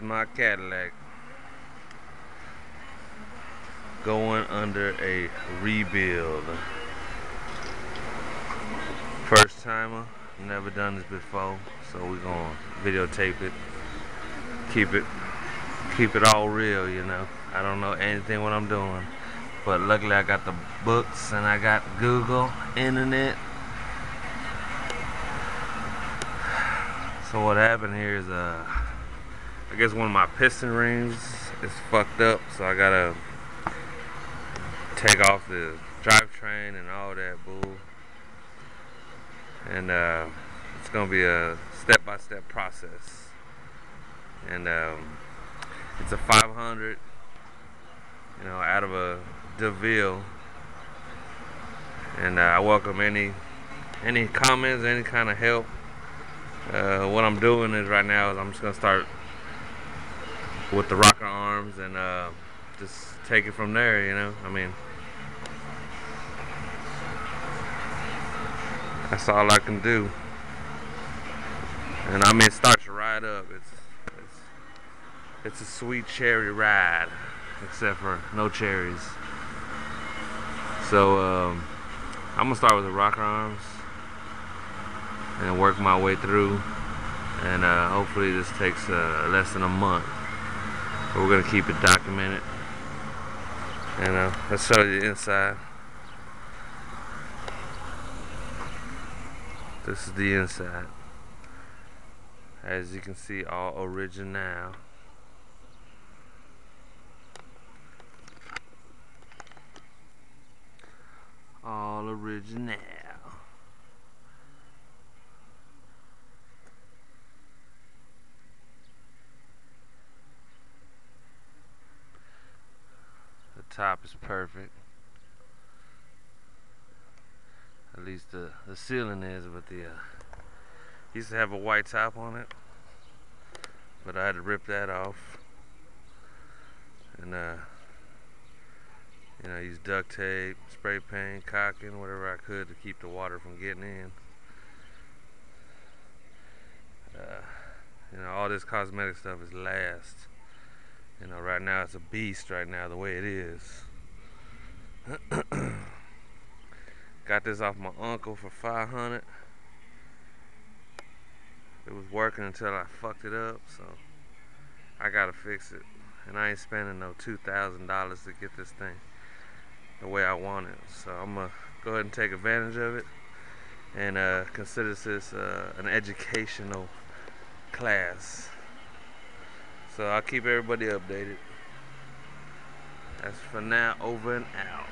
my Cadillac going under a rebuild. First timer, never done this before, so we're gonna videotape it, keep it all real, you know. I don't know anything what I'm doing, but luckily I got the books and I got Google, internet. So what happened here is I guess one of my piston rings is fucked up, so I gotta take off the drivetrain and all that bull. And it's gonna be a step-by-step process. And it's a 500, you know, out of a DeVille. And I welcome any comments, any kind of help. What I'm doing is right now is I'm just gonna start with the rocker arms and just take it from there, you know. I mean, that's all I can do. And I mean, it starts right up. It's a sweet cherry ride, except for no cherries. So I'm gonna start with the rocker arms and work my way through, and hopefully this takes less than a month. But we're gonna keep it documented, and let's show you the inside. This is the inside. As you can see, all original. All original. The top is perfect. At least the ceiling is, but the used to have a white top on it, but I had to rip that off and you know, use duct tape, spray paint, caulking, whatever I could to keep the water from getting in. You know, all this cosmetic stuff is last. You know, right now it's a beast right now the way it is. Got this off my uncle for $500. It was working until I fucked it up, so I gotta fix it. And I ain't spending no $2,000 to get this thing the way I want it. So I'm gonna go ahead and take advantage of it and consider this an educational class. So I'll keep everybody updated. As for now, over and out.